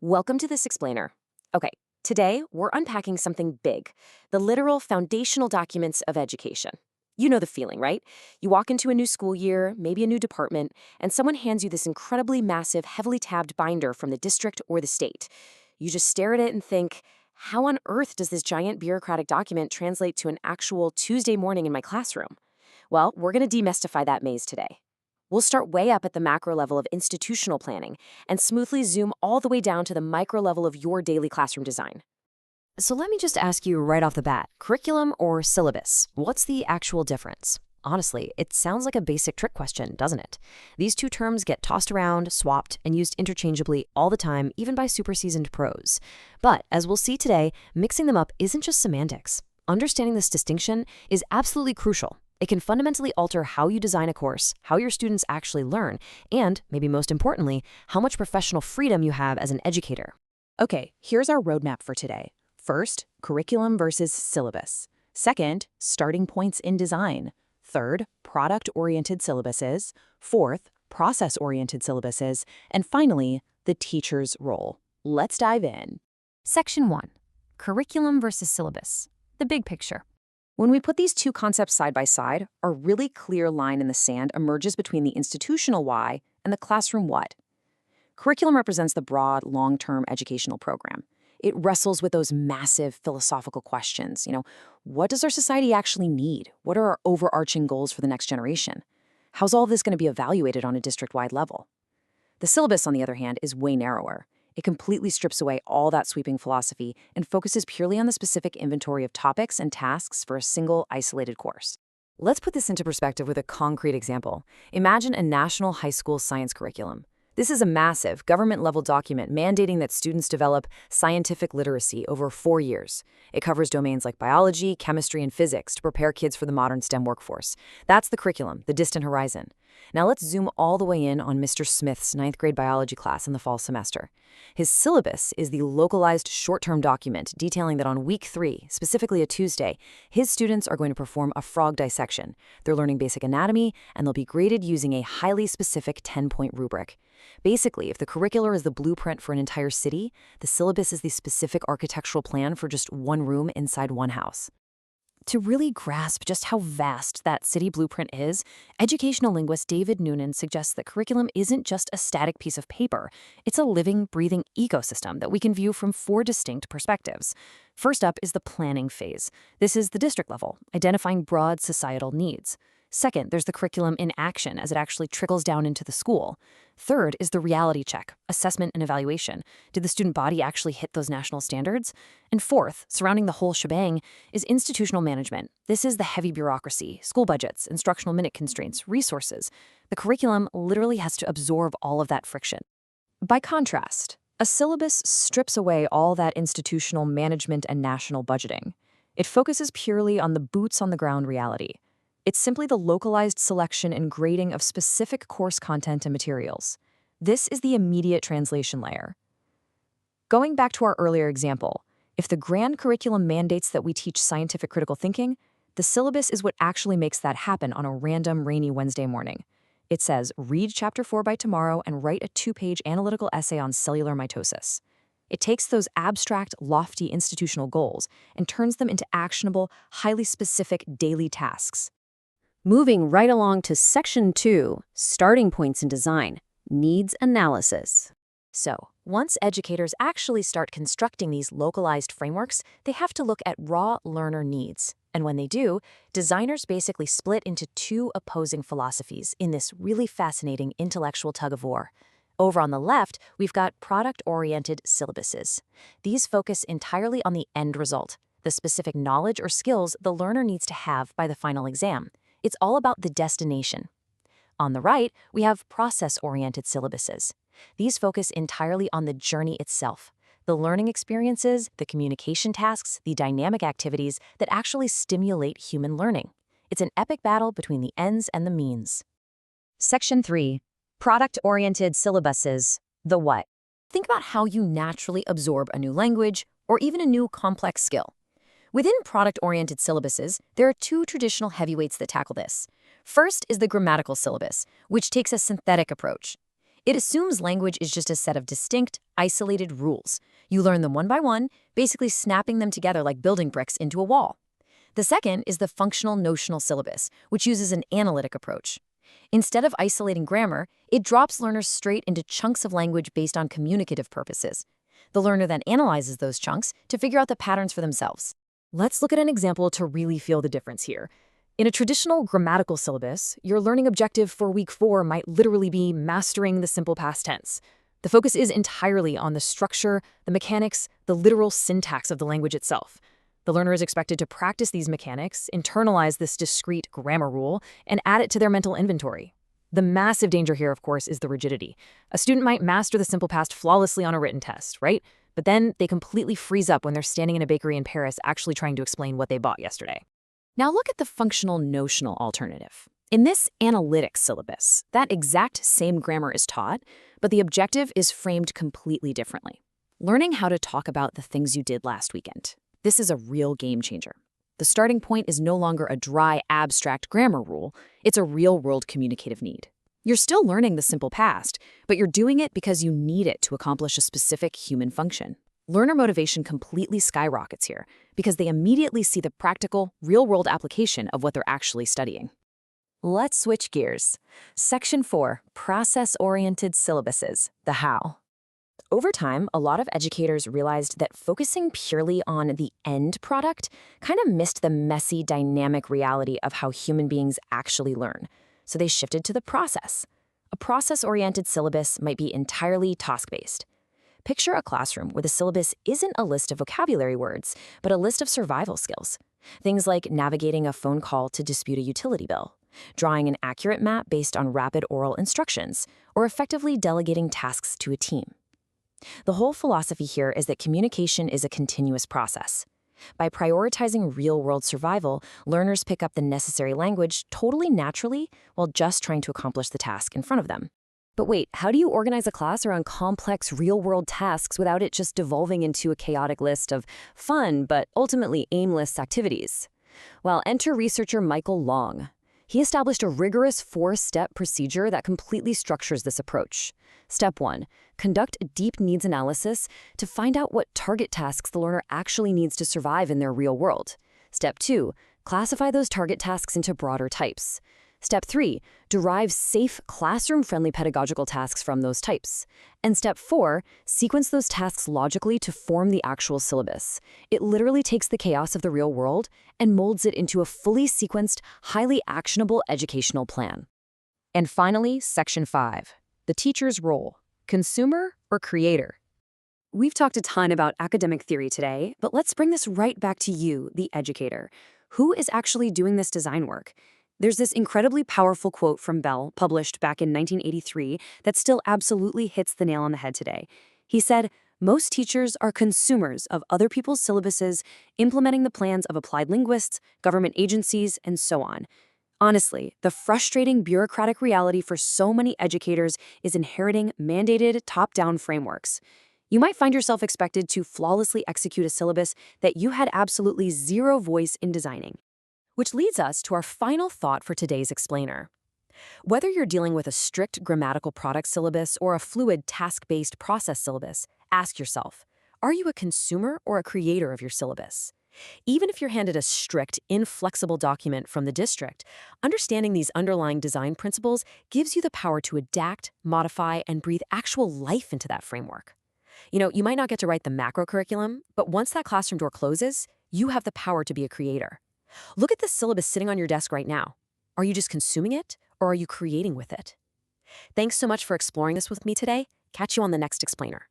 Welcome to this explainer. Okay, today we're unpacking something big, the literal foundational documents of education. You know the feeling, right? You walk into a new school year, maybe a new department, and someone hands you this incredibly massive, heavily tabbed binder from the district or the state. You just stare at it and think, how on earth does this giant bureaucratic document translate to an actual Tuesday morning in my classroom? Well, we're going to demystify that maze today. We'll start way up at the macro level of institutional planning and smoothly zoom all the way down to the micro level of your daily classroom design. So let me just ask you right off the bat, curriculum or syllabus? What's the actual difference? Honestly, it sounds like a basic trick question, doesn't it? These two terms get tossed around, swapped, and used interchangeably all the time, even by super seasoned pros. But as we'll see today, mixing them up isn't just semantics. Understanding this distinction is absolutely crucial. It can fundamentally alter how you design a course, how your students actually learn, and, maybe most importantly, how much professional freedom you have as an educator. Okay, here's our roadmap for today. First, curriculum versus syllabus. Second, starting points in design. Third, product-oriented syllabuses. Fourth, process-oriented syllabuses. And finally, the teacher's role. Let's dive in. Section 1. Curriculum versus syllabus. The big picture. When we put these two concepts side by side, a really clear line in the sand emerges between the institutional why and the classroom what. Curriculum represents the broad, long-term educational program. It wrestles with those massive philosophical questions. What does our society actually need? What are our overarching goals for the next generation? How's all this going to be evaluated on a district-wide level? The syllabus, on the other hand, is way narrower. It completely strips away all that sweeping philosophy and focuses purely on the specific inventory of topics and tasks for a single, isolated course. Let's put this into perspective with a concrete example. Imagine a national high school science curriculum. This is a massive, government-level document mandating that students develop scientific literacy over 4 years. It covers domains like biology, chemistry, and physics to prepare kids for the modern STEM workforce. That's the curriculum, the distant horizon. Now let's zoom all the way in on Mr. Smith's 9th grade biology class in the fall semester. His syllabus is the localized short-term document detailing that on week 3, specifically a Tuesday, his students are going to perform a frog dissection. They're learning basic anatomy, and they'll be graded using a highly specific 10-point rubric. Basically, if the curricular is the blueprint for an entire city, the syllabus is the specific architectural plan for just one room inside one house. To really grasp just how vast that city blueprint is, educational linguist David Noonan suggests that curriculum isn't just a static piece of paper. It's a living, breathing ecosystem that we can view from 4 distinct perspectives. First up is the planning phase. This is the district level, identifying broad societal needs. Second, there's the curriculum in action as it actually trickles down into the school. Third is the reality check, assessment and evaluation. Did the student body actually hit those national standards? And fourth, surrounding the whole shebang, is institutional management. This is the heavy bureaucracy, school budgets, instructional minute constraints, resources. The curriculum literally has to absorb all of that friction. By contrast, a syllabus strips away all that institutional management and national budgeting. It focuses purely on the boots-on-the-ground reality. It's simply the localized selection and grading of specific course content and materials. This is the immediate translation layer. Going back to our earlier example, if the grand curriculum mandates that we teach scientific critical thinking, the syllabus is what actually makes that happen on a random rainy Wednesday morning. It says, read chapter 4 by tomorrow and write a 2-page analytical essay on cellular mitosis. It takes those abstract, lofty institutional goals and turns them into actionable, highly specific daily tasks. Moving right along to Section 2, Starting Points in Design, Needs Analysis. So, once educators actually start constructing these localized frameworks, they have to look at raw learner needs. And when they do, designers basically split into 2 opposing philosophies in this really fascinating intellectual tug-of-war. Over on the left, we've got product-oriented syllabuses. These focus entirely on the end result, the specific knowledge or skills the learner needs to have by the final exam. It's all about the destination. On the right, we have process-oriented syllabuses. These focus entirely on the journey itself, the learning experiences, the communication tasks, the dynamic activities that actually stimulate human learning. It's an epic battle between the ends and the means. Section 3. Product-oriented syllabuses. The what? Think about how you naturally absorb a new language or even a new complex skill. Within product-oriented syllabuses, there are 2 traditional heavyweights that tackle this. First is the grammatical syllabus, which takes a synthetic approach. It assumes language is just a set of distinct, isolated rules. You learn them one by one, basically snapping them together like building bricks into a wall. The second is the functional notional syllabus, which uses an analytic approach. Instead of isolating grammar, it drops learners straight into chunks of language based on communicative purposes. The learner then analyzes those chunks to figure out the patterns for themselves. Let's look at an example to really feel the difference here. In a traditional grammatical syllabus, your learning objective for week 4 might literally be mastering the simple past tense. The focus is entirely on the structure, the mechanics, the literal syntax of the language itself. The learner is expected to practice these mechanics, internalize this discrete grammar rule, and add it to their mental inventory. The massive danger here, of course, is the rigidity. A student might master the simple past flawlessly on a written test, right? But then they completely freeze up when they're standing in a bakery in Paris actually trying to explain what they bought yesterday. Now look at the functional notional alternative. In this analytic syllabus, that exact same grammar is taught, but the objective is framed completely differently. Learning how to talk about the things you did last weekend. This is a real game changer. The starting point is no longer a dry, abstract grammar rule, it's a real-world communicative need. You're still learning the simple past, but you're doing it because you need it to accomplish a specific human function. Learner motivation completely skyrockets here because they immediately see the practical, real-world application of what they're actually studying. Let's switch gears. Section 4, Process-Oriented Syllabuses, the how. Over time, a lot of educators realized that focusing purely on the end product kind of missed the messy, dynamic reality of how human beings actually learn. So they shifted to the process. A process-oriented syllabus might be entirely task-based. Picture a classroom where the syllabus isn't a list of vocabulary words, but a list of survival skills. Things like navigating a phone call to dispute a utility bill, drawing an accurate map based on rapid oral instructions, or effectively delegating tasks to a team. The whole philosophy here is that communication is a continuous process. By prioritizing real-world survival, learners pick up the necessary language totally naturally while just trying to accomplish the task in front of them. But wait, how do you organize a class around complex real-world tasks without it just devolving into a chaotic list of fun but ultimately aimless activities? Well, enter researcher Michael Long. He established a rigorous 4-step procedure that completely structures this approach. Step 1. Conduct a deep needs analysis to find out what target tasks the learner actually needs to survive in their real world. Step 2. Classify those target tasks into broader types. Step 3. Derive safe, classroom-friendly pedagogical tasks from those types. And Step 4. Sequence those tasks logically to form the actual syllabus. It literally takes the chaos of the real world and molds it into a fully sequenced, highly actionable educational plan. And finally, Section 5. The teacher's role. Consumer or creator? We've talked a ton about academic theory today, but let's bring this right back to you, the educator. Who is actually doing this design work? There's this incredibly powerful quote from Bell, published back in 1983, that still absolutely hits the nail on the head today. He said, "Most teachers are consumers of other people's syllabuses, implementing the plans of applied linguists, government agencies, and so on." Honestly, the frustrating bureaucratic reality for so many educators is inheriting mandated top-down frameworks. You might find yourself expected to flawlessly execute a syllabus that you had absolutely zero voice in designing. Which leads us to our final thought for today's explainer. Whether you're dealing with a strict grammatical product syllabus or a fluid task-based process syllabus, ask yourself, are you a consumer or a creator of your syllabus? Even if you're handed a strict, inflexible document from the district, understanding these underlying design principles gives you the power to adapt, modify, and breathe actual life into that framework. You might not get to write the macro curriculum, but once that classroom door closes, you have the power to be a creator. Look at the syllabus sitting on your desk right now. Are you just consuming it, or are you creating with it? Thanks so much for exploring this with me today. Catch you on the next explainer.